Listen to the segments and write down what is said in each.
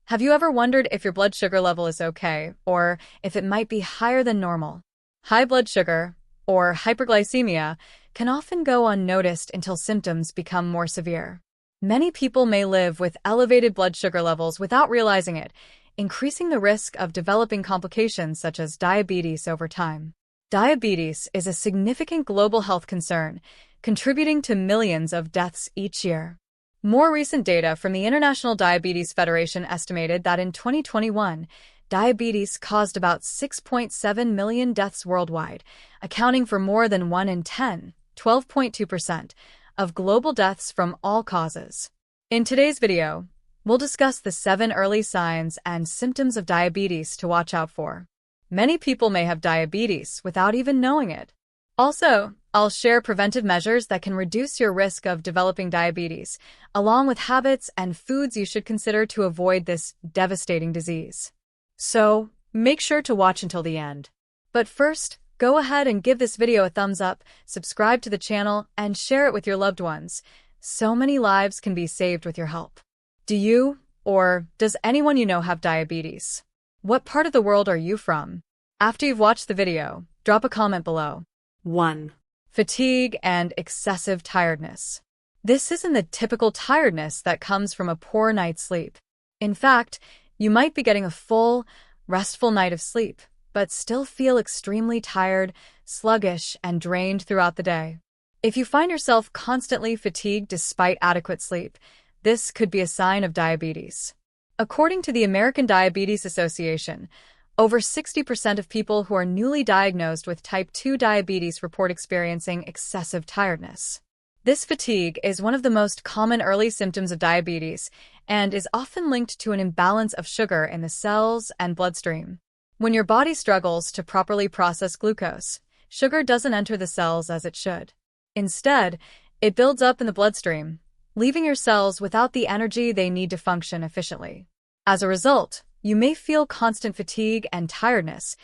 Have you ever wondered if your blood sugar level is okay, or if it might be higher than normal? High blood sugar, or hyperglycemia, can often go unnoticed until symptoms become more severe. Many people may live with elevated blood sugar levels without realizing it, increasing the risk of developing complications such as diabetes over time. Diabetes is a significant global health concern, contributing to millions of deaths each year. More recent data from the International Diabetes Federation estimated that in 2021, diabetes caused about 6.7 million deaths worldwide, accounting for more than 1 in 10, 12.2%, of global deaths from all causes. In today's video, we'll discuss the 7 early signs and symptoms of diabetes to watch out for. Many people may have diabetes without even knowing it. Also, I'll share preventive measures that can reduce your risk of developing diabetes, along with habits and foods you should consider to avoid this devastating disease. So, make sure to watch until the end. But first, go ahead and give this video a thumbs up, subscribe to the channel, and share it with your loved ones. So many lives can be saved with your help. Do you, or does anyone you know have diabetes? What part of the world are you from? After you've watched the video, drop a comment below. 1. Fatigue and excessive tiredness. This isn't the typical tiredness that comes from a poor night's sleep. In fact, you might be getting a full, restful night of sleep, but still feel extremely tired, sluggish, and drained throughout the day. If you find yourself constantly fatigued despite adequate sleep, this could be a sign of diabetes. According to the American Diabetes Association, over 60% of people who are newly diagnosed with type 2 diabetes report experiencing excessive tiredness. This fatigue is one of the most common early symptoms of diabetes and is often linked to an imbalance of sugar in the cells and bloodstream. When your body struggles to properly process glucose, sugar doesn't enter the cells as it should. Instead, it builds up in the bloodstream, leaving your cells without the energy they need to function efficiently. As a result, you may feel constant fatigue and tiredness,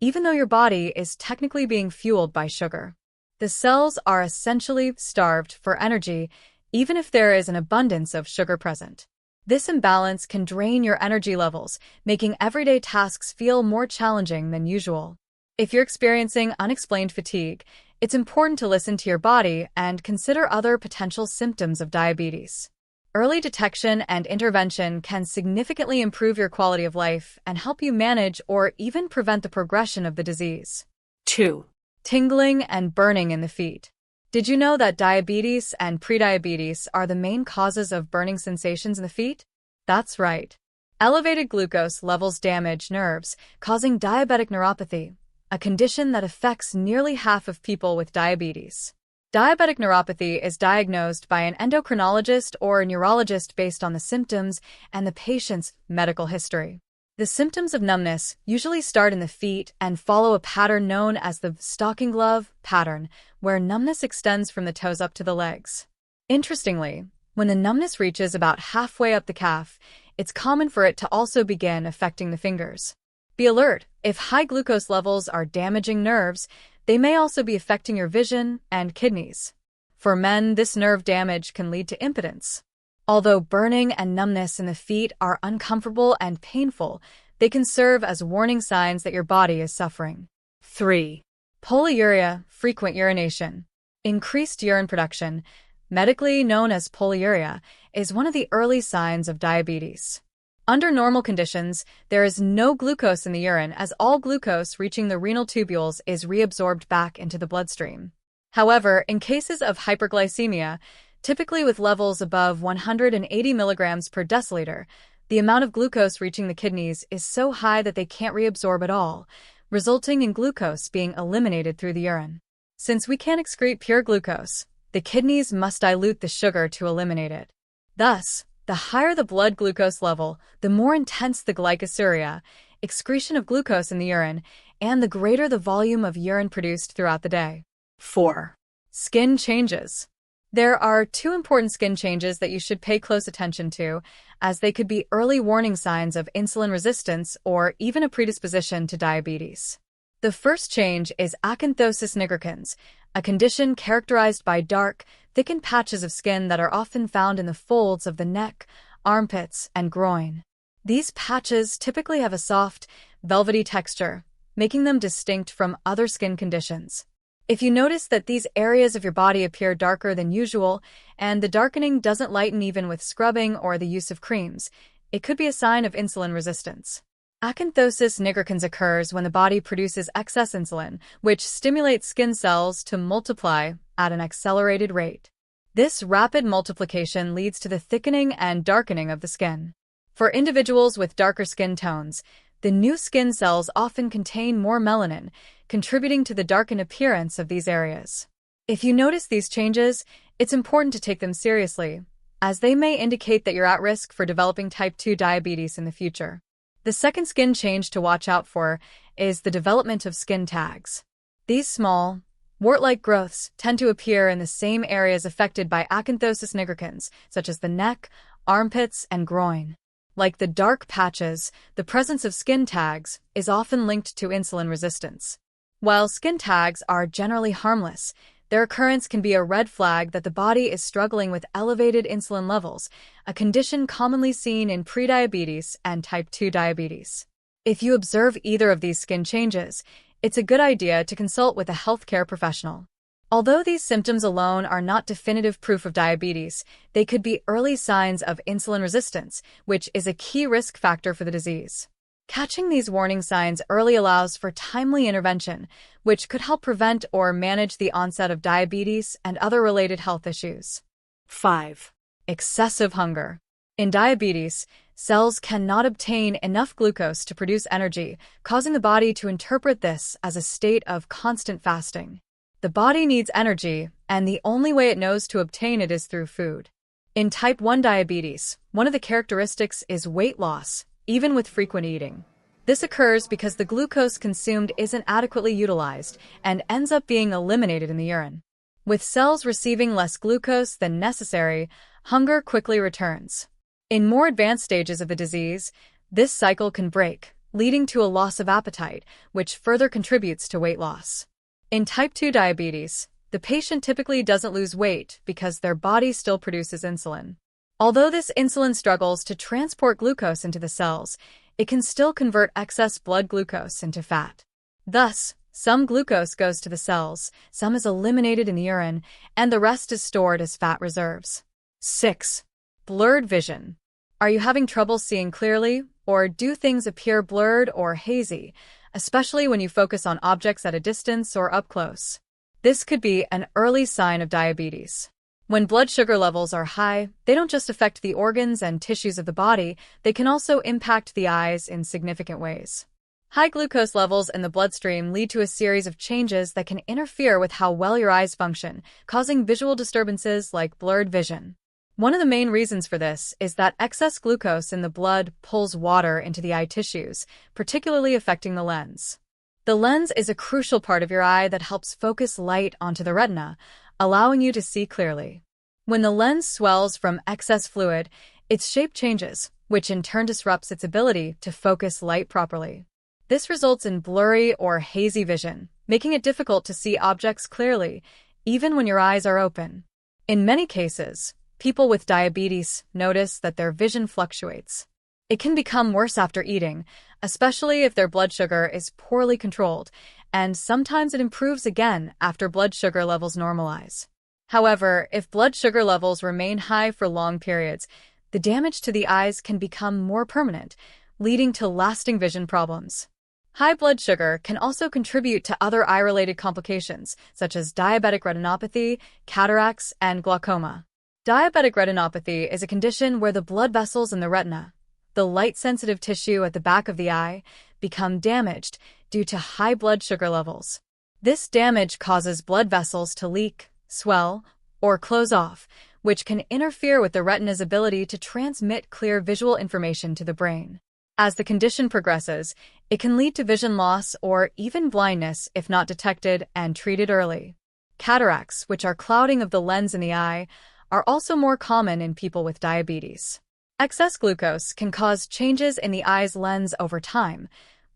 even though your body is technically being fueled by sugar. The cells are essentially starved for energy, even if there is an abundance of sugar present. This imbalance can drain your energy levels, making everyday tasks feel more challenging than usual. If you're experiencing unexplained fatigue, it's important to listen to your body and consider other potential symptoms of diabetes. Early detection and intervention can significantly improve your quality of life and help you manage or even prevent the progression of the disease. 2. Tingling and burning in the feet. Did you know that diabetes and prediabetes are the main causes of burning sensations in the feet? That's right. Elevated glucose levels damage nerves, causing diabetic neuropathy, a condition that affects nearly half of people with diabetes. Diabetic neuropathy is diagnosed by an endocrinologist or a neurologist based on the symptoms and the patient's medical history. The symptoms of numbness usually start in the feet and follow a pattern known as the stocking glove pattern, where numbness extends from the toes up to the legs. Interestingly, when the numbness reaches about halfway up the calf, it's common for it to also begin affecting the fingers. Be alert, if high glucose levels are damaging nerves, they may also be affecting your vision and kidneys. For men, this nerve damage can lead to impotence. Although burning and numbness in the feet are uncomfortable and painful, they can serve as warning signs that your body is suffering. 3. Polyuria, frequent urination. Increased urine production, medically known as polyuria, is one of the early signs of diabetes. Under normal conditions, there is no glucose in the urine as all glucose reaching the renal tubules is reabsorbed back into the bloodstream. However, in cases of hyperglycemia, typically with levels above 180 milligrams per deciliter, the amount of glucose reaching the kidneys is so high that they can't reabsorb at all, resulting in glucose being eliminated through the urine. Since we can't excrete pure glucose, the kidneys must dilute the sugar to eliminate it. Thus, the higher the blood glucose level, the more intense the glycosuria, excretion of glucose in the urine, and the greater the volume of urine produced throughout the day. 4. Skin changes. There are 2 important skin changes that you should pay close attention to, as they could be early warning signs of insulin resistance or even a predisposition to diabetes. The first change is acanthosis nigricans, a condition characterized by dark, thickened patches of skin that are often found in the folds of the neck, armpits, and groin. These patches typically have a soft, velvety texture, making them distinct from other skin conditions. If you notice that these areas of your body appear darker than usual, and the darkening doesn't lighten even with scrubbing or the use of creams, it could be a sign of insulin resistance. Acanthosis nigricans occurs when the body produces excess insulin, which stimulates skin cells to multiply at an accelerated rate. This rapid multiplication leads to the thickening and darkening of the skin. For individuals with darker skin tones, the new skin cells often contain more melanin, contributing to the darkened appearance of these areas. If you notice these changes, it's important to take them seriously, as they may indicate that you're at risk for developing type 2 diabetes in the future. The second skin change to watch out for is the development of skin tags. These small, wart-like growths tend to appear in the same areas affected by acanthosis nigricans, such as the neck, armpits, and groin. Like the dark patches, the presence of skin tags is often linked to insulin resistance. While skin tags are generally harmless, their occurrence can be a red flag that the body is struggling with elevated insulin levels, a condition commonly seen in prediabetes and type 2 diabetes. If you observe either of these skin changes, it's a good idea to consult with a healthcare professional. Although these symptoms alone are not definitive proof of diabetes, they could be early signs of insulin resistance, which is a key risk factor for the disease. Catching these warning signs early allows for timely intervention, which could help prevent or manage the onset of diabetes and other related health issues. 5. Excessive hunger. In diabetes, cells cannot obtain enough glucose to produce energy, causing the body to interpret this as a state of constant fasting. The body needs energy, and the only way it knows to obtain it is through food. In type 1 diabetes, one of the characteristics is weight loss, even with frequent eating. This occurs because the glucose consumed isn't adequately utilized and ends up being eliminated in the urine. With cells receiving less glucose than necessary, hunger quickly returns. In more advanced stages of the disease, this cycle can break, leading to a loss of appetite, which further contributes to weight loss. In type 2 diabetes, the patient typically doesn't lose weight because their body still produces insulin. Although this insulin struggles to transport glucose into the cells, it can still convert excess blood glucose into fat. Thus, some glucose goes to the cells, some is eliminated in the urine, and the rest is stored as fat reserves. 6. Blurred vision. Are you having trouble seeing clearly, or do things appear blurred or hazy, especially when you focus on objects at a distance or up close? This could be an early sign of diabetes. When blood sugar levels are high, they don't just affect the organs and tissues of the body, they can also impact the eyes in significant ways. High glucose levels in the bloodstream lead to a series of changes that can interfere with how well your eyes function, causing visual disturbances like blurred vision. One of the main reasons for this is that excess glucose in the blood pulls water into the eye tissues, particularly affecting the lens. The lens is a crucial part of your eye that helps focus light onto the retina, allowing you to see clearly. When the lens swells from excess fluid, its shape changes, which in turn disrupts its ability to focus light properly. This results in blurry or hazy vision, making it difficult to see objects clearly, even when your eyes are open. In many cases, people with diabetes notice that their vision fluctuates. It can become worse after eating, especially if their blood sugar is poorly controlled, and sometimes it improves again after blood sugar levels normalize. However, if blood sugar levels remain high for long periods, the damage to the eyes can become more permanent, leading to lasting vision problems. High blood sugar can also contribute to other eye-related complications, such as diabetic retinopathy, cataracts, and glaucoma. Diabetic retinopathy is a condition where the blood vessels in the retina, the light-sensitive tissue at the back of the eye, become damaged due to high blood sugar levels. This damage causes blood vessels to leak, swell, or close off, which can interfere with the retina's ability to transmit clear visual information to the brain. As the condition progresses, it can lead to vision loss or even blindness if not detected and treated early. Cataracts, which are clouding of the lens in the eye, are also more common in people with diabetes. Excess glucose can cause changes in the eye's lens over time,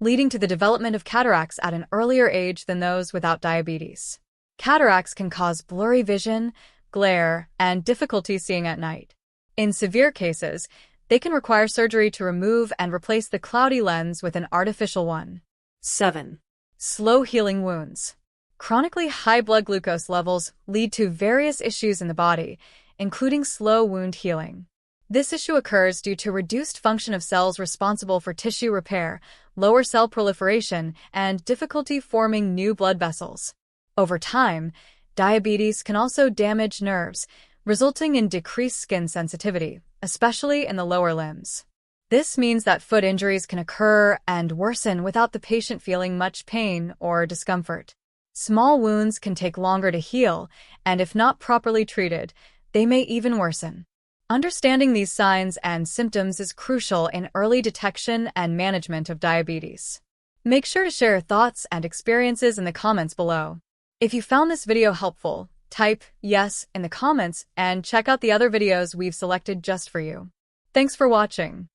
leading to the development of cataracts at an earlier age than those without diabetes. Cataracts can cause blurry vision, glare, and difficulty seeing at night. In severe cases, They can require surgery to remove and replace the cloudy lens with an artificial one. 7. Slow healing wounds. Chronically high blood glucose levels lead to various issues in the body, including slow wound healing. This issue occurs due to reduced function of cells responsible for tissue repair, lower cell proliferation, and difficulty forming new blood vessels. Over time, diabetes can also damage nerves, resulting in decreased skin sensitivity, especially in the lower limbs. This means that foot injuries can occur and worsen without the patient feeling much pain or discomfort. Small wounds can take longer to heal, and if not properly treated, they may even worsen. Understanding these signs and symptoms is crucial in early detection and management of diabetes. Make sure to share your thoughts and experiences in the comments below. If you found this video helpful, type yes in the comments and check out the other videos we've selected just for you. Thanks for watching.